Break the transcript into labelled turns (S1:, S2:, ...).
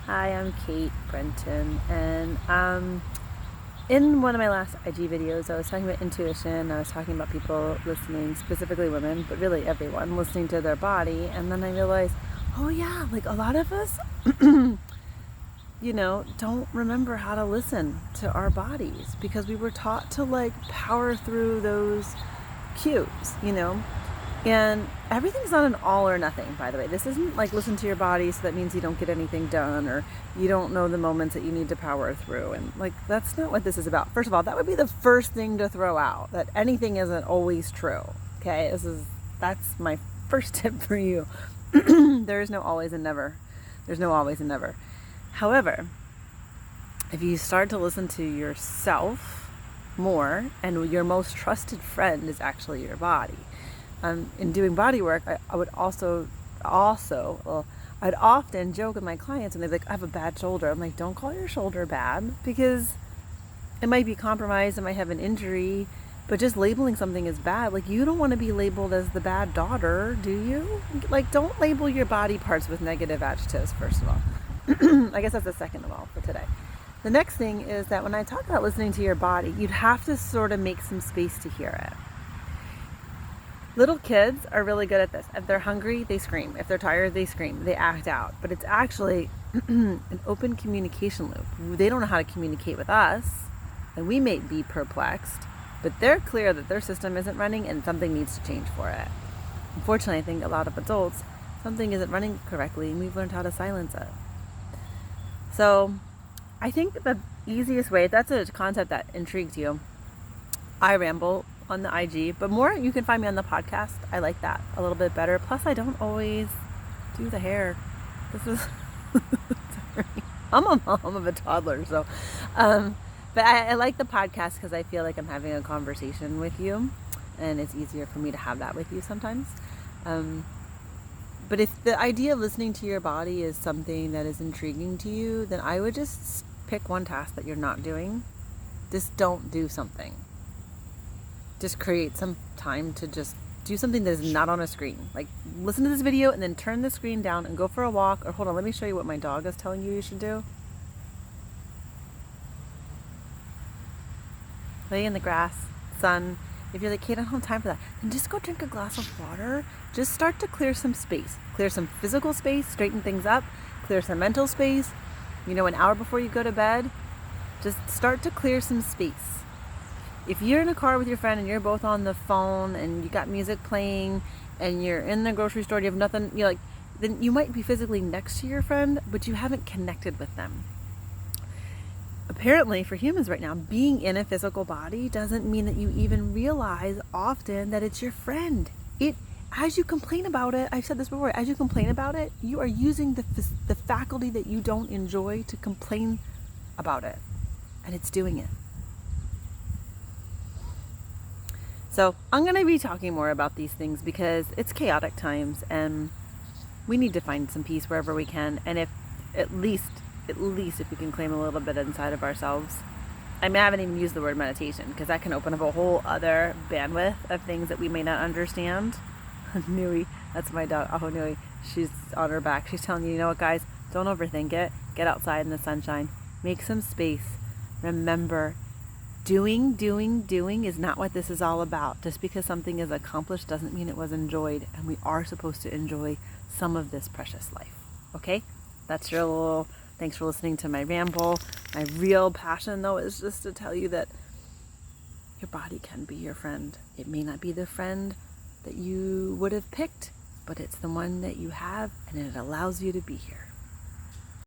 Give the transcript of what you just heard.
S1: Hi, I'm Kate Brenton, and in one of my last IG videos, I was talking about intuition. I was talking about people listening, specifically women, but really everyone listening to their body. And then I realized, oh yeah, like a lot of us, don't remember how to listen to our bodies because we were taught to like power through those cues. And everything's not an all or nothing, by the way. This isn't like listen to your body, so that means you don't get anything done or you don't know the moments that you need to power through. And like, that's not what this is about. First of all, that would be the first thing to throw out, that anything isn't always true. Okay, that's my first tip for you. There is no always and never. There's no always and never. However, if you start to listen to yourself more, and your most trusted friend is actually your body. In doing body work, I would I'd often joke with my clients and they're like, I have a bad shoulder. I'm like, don't call your shoulder bad because it might be compromised, it might have an injury, but just labeling something as bad, like you don't want to be labeled as the bad daughter, do you? Like, don't label your body parts with negative adjectives, first of all. I guess that's the second of all for today. The next thing is that when I talk about listening to your body, you'd have to sort of make some space to hear it. Little kids are really good at this. If they're hungry, they scream. If they're tired, they scream. They act out. But it's actually an open communication loop. They don't know how to communicate with us, and we may be perplexed, but they're clear that their system isn't running and something needs to change for it. Unfortunately, I think a lot of adults, something isn't running correctly, and we've learned how to silence it. So I think the easiest way, if that's a concept that intrigues you, I ramble on the IG, but more you can find me on the podcast. I like that a little bit better. Plus, I don't always do the hair. This is sorry. I'm a mom of a toddler, so but I like the podcast because I feel like I'm having a conversation with you, and it's easier for me to have that with you sometimes. But if the idea of listening to your body is something that is intriguing to you, then I would just pick one task that you're not doing. Just don't do something. Just create some time to just do something that is not on a screen. Like, listen to this video and then turn the screen down and go for a walk. Or hold on, let me show you what my dog is telling you should do. Lay in the grass, sun. If you're like, Kate, I don't have time for that, then just go drink a glass of water. Just start to clear some space. Clear some physical space, straighten things up, clear some mental space. An hour before you go to bed, just start to clear some space. If you're in a car with your friend and you're both on the phone and you got music playing and you're in the grocery store, you have nothing, then you might be physically next to your friend, but you haven't connected with them. Apparently, for humans right now, being in a physical body doesn't mean that you even realize often that it's your friend. As you complain about it, I've said this before, as you complain about it, you are using the faculty that you don't enjoy to complain about it, and it's doing it. So I'm going to be talking more about these things because it's chaotic times and we need to find some peace wherever we can. And if at least if we can claim a little bit inside of ourselves. I haven't even used the word meditation because that can open up a whole other bandwidth of things that we may not understand. Nui, that's my dog. Oh, Nui, she's on her back. She's telling you, you know what, guys, don't overthink it. Get outside in the sunshine. Make some space. Remember, doing is not what this is all about. Just because something is accomplished doesn't mean it was enjoyed, and we are supposed to enjoy some of this precious life. Okay? That's your little thanks for listening to my ramble. My real passion, though, is just to tell you that your body can be your friend. It may not be the friend that you would have picked, but it's the one that you have, and it allows you to be here.